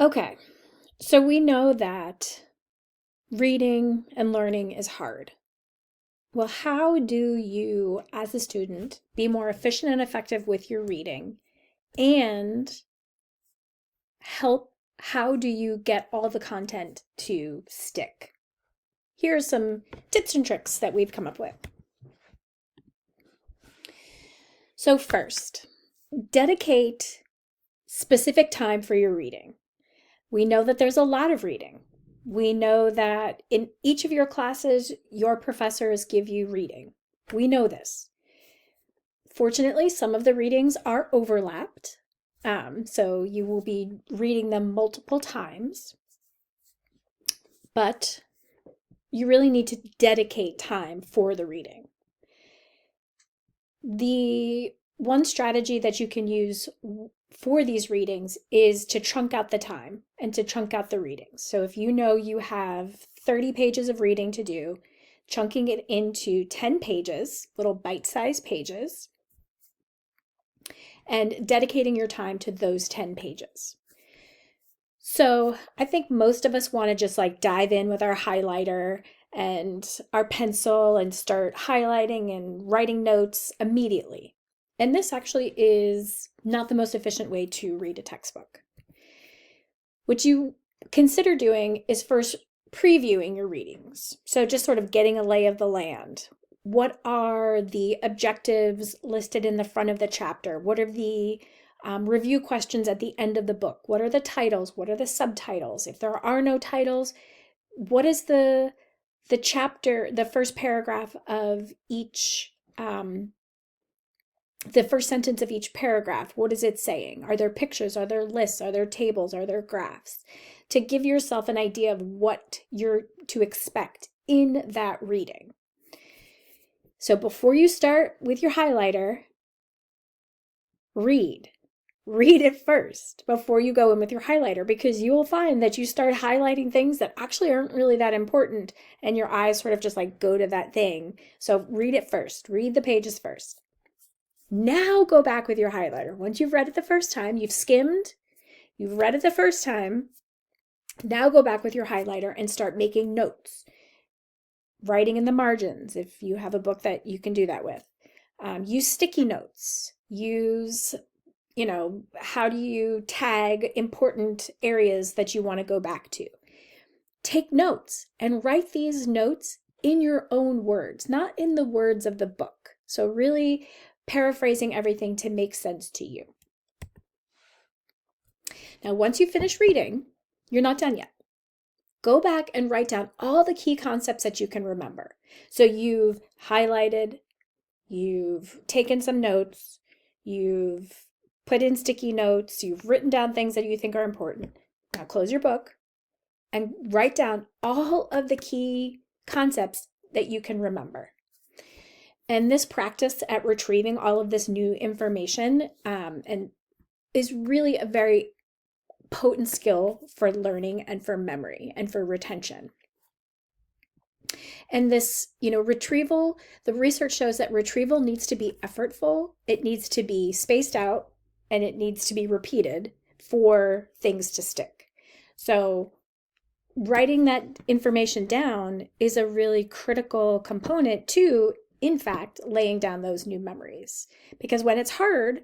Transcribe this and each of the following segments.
Okay, so we know that reading and learning is hard. Well, how do you, as a student, be more efficient and effective with your reading and how do you get all the content to stick? Here are some tips and tricks that we've come up with. So first, dedicate specific time for your reading. We know that there's a lot of reading. We know that in each of your classes, your professors give you reading. We know this. Fortunately, some of the readings are overlapped. So you will be reading them multiple times. But you really need to dedicate time for the reading. The one strategy that you can use for these readings is to chunk out the time and to chunk out the readings. So if you know you have 30 pages of reading to do, chunking it into 10 pages, little bite-sized pages, and dedicating your time to those 10 pages. So I think most of us want to just like dive in with our highlighter and our pencil and start highlighting and writing notes immediately. And this actually is not the most efficient way to read a textbook. What you consider doing is first previewing your readings. So just sort of getting a lay of the land. What are the objectives listed in the front of the chapter? What are the review questions at the end of the book? What are the titles? What are the subtitles? If there are no titles, what is the chapter, the first paragraph of each, the first sentence of each paragraph? What is it saying? Are there pictures? Are there lists? Are there tables? Are there graphs? To give yourself an idea of what you're to expect in that reading. So before you start with your highlighter, read it first before you go in with your highlighter, because you will find that you start highlighting things that actually aren't really that important and your eyes sort of just like go to that thing. So read it first, read the pages first. Now go back with your highlighter. Once you've read it the first time, you've skimmed, you've read it the first time, now go back with your highlighter and start making notes. Writing in the margins if you have a book that you can do that with. Use sticky notes. Use, how do you tag important areas that you want to go back to? Take notes and write these notes in your own words, not in the words of the book. So really paraphrasing everything to make sense to you. Now, once you finish reading, you're not done yet. Go back and write down all the key concepts that you can remember. So you've highlighted, you've taken some notes, you've put in sticky notes, you've written down things that you think are important. Now close your book and write down all of the key concepts that you can remember. And this practice at retrieving all of this new information and is really a very potent skill for learning and for memory and for retention. And this, retrieval, the research shows that retrieval needs to be effortful, it needs to be spaced out, and it needs to be repeated for things to stick. So writing that information down is a really critical component to, in fact, laying down those new memories. Because when it's hard,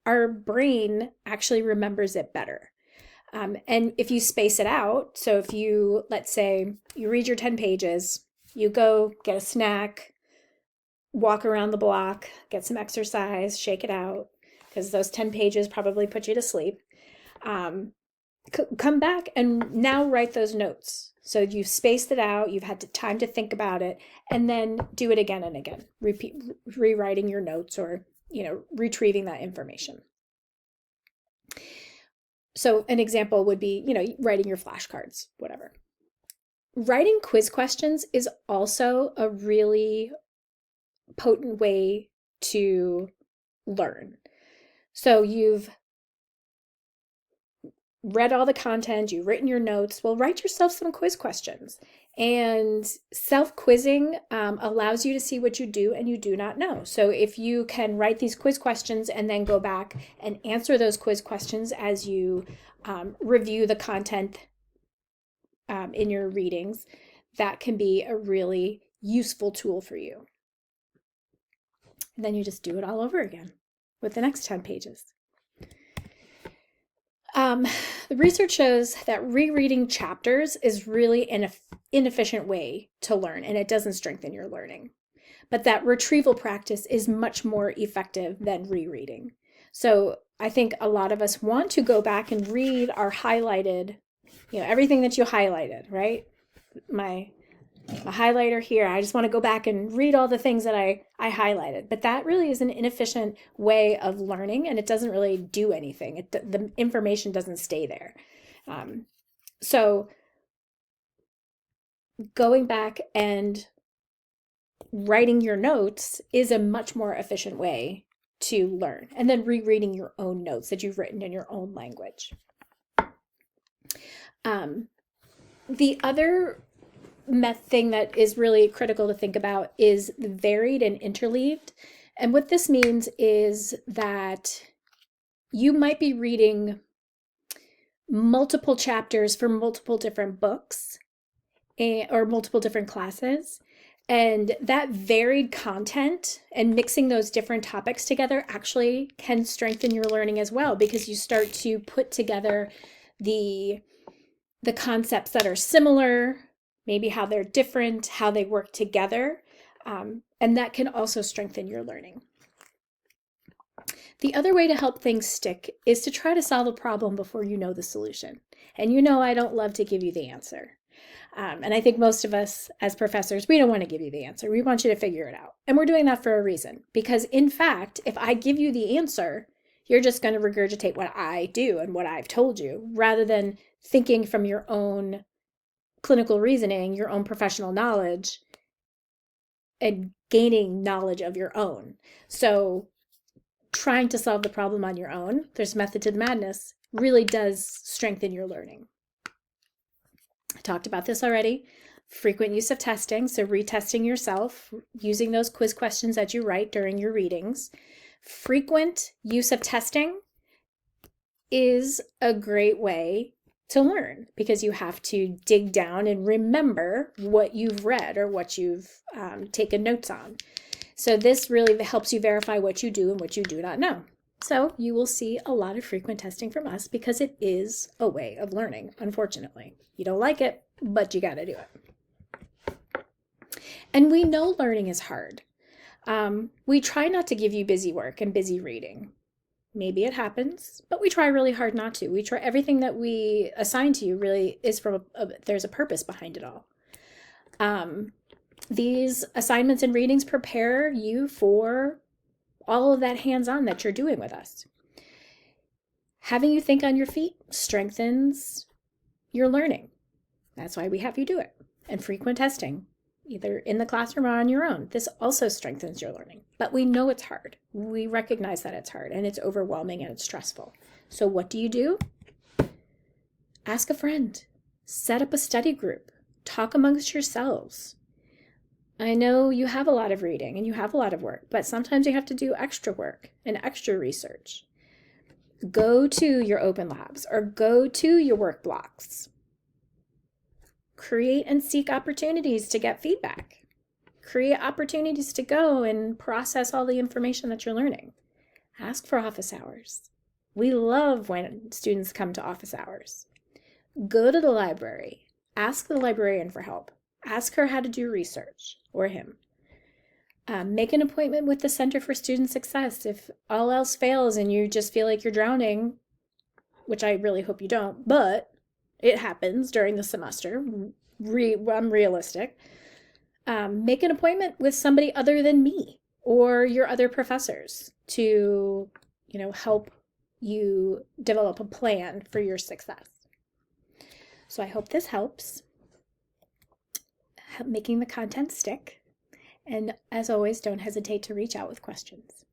our brain actually remembers it better. And if you space it out, so if you, let's say, you read your 10 pages, you go get a snack, walk around the block, get some exercise, shake it out, because those 10 pages probably put you to sleep. Come back and now write those notes. So you've spaced it out, you've had time to think about it, and then do it again and again, rewriting your notes or, retrieving that information. So an example would be, writing your flashcards, whatever. Writing quiz questions is also a really potent way to learn. So you've read all the content, you've written your notes. Well, write yourself some quiz questions And self-quizzing allows you to see what you do and you do not know. So if you can write these quiz questions and then go back and answer those quiz questions as you review the content in your readings, that can be a really useful tool for you. And then you just do it all over again with the next 10 pages. The research shows that rereading chapters is really an inefficient way to learn, and it doesn't strengthen your learning. But that retrieval practice is much more effective than rereading. So I think a lot of us want to go back and read our highlighted, everything that you highlighted, right? My highlighter here, I just want to go back and read all the things that I highlighted. But that really is an inefficient way of learning, and it doesn't really do anything. The information doesn't stay there. So going back and writing your notes is a much more efficient way to learn. And then rereading your own notes that you've written in your own language. The other thing that is really critical to think about is the varied and interleaved. And what this means is that you might be reading multiple chapters for multiple different books or multiple different classes. And that varied content and mixing those different topics together actually can strengthen your learning as well, because you start to put together the concepts that are similar, maybe how they're different, how they work together, and that can also strengthen your learning. The other way to help things stick is to try to solve a problem before you know the solution. And I don't love to give you the answer. And I think most of us as professors, we don't want to give you the answer. We want you to figure it out. And we're doing that for a reason. Because in fact, if I give you the answer, you're just going to regurgitate what I do and what I've told you, rather than thinking from your own clinical reasoning, your own professional knowledge, and gaining knowledge of your own. So trying to solve the problem on your own, there's method to the madness, really does strengthen your learning. I talked about this already. Frequent use of testing, so retesting yourself, using those quiz questions that you write during your readings. Frequent use of testing is a great way to learn, because you have to dig down and remember what you've read or what you've taken notes on. So this really helps you verify what you do and what you do not know. So you will see a lot of frequent testing from us, because it is a way of learning, unfortunately. You don't like it, but you got to do it. And we know learning is hard. We try not to give you busy work and busy reading. Maybe it happens, but we try really hard not to. We try everything that we assign to you really is there's a purpose behind it all. These assignments and readings prepare you for all of that hands-on that you're doing with us. Having you think on your feet strengthens your learning. That's why we have you do it. And frequent testing, either in the classroom or on your own, this also strengthens your learning. But we know it's hard. We recognize that it's hard and it's overwhelming and it's stressful. So what do? Ask a friend. Set up a study group. Talk amongst yourselves. I know you have a lot of reading and you have a lot of work, but sometimes you have to do extra work and extra research. Go to your open labs or go to your work blocks. Create and seek opportunities to get feedback. Create opportunities to go and process all the information that you're learning. Ask for office hours. We love when students come to office hours. Go to the library. Ask the librarian for help. Ask her how to do research, or him. Make an appointment with the Center for Student Success. If all else fails and you just feel like you're drowning, which I really hope you don't, but it happens during the semester. I'm realistic. Make an appointment with somebody other than me or your other professors to, help you develop a plan for your success. So I hope this helps making the content stick. And as always, don't hesitate to reach out with questions.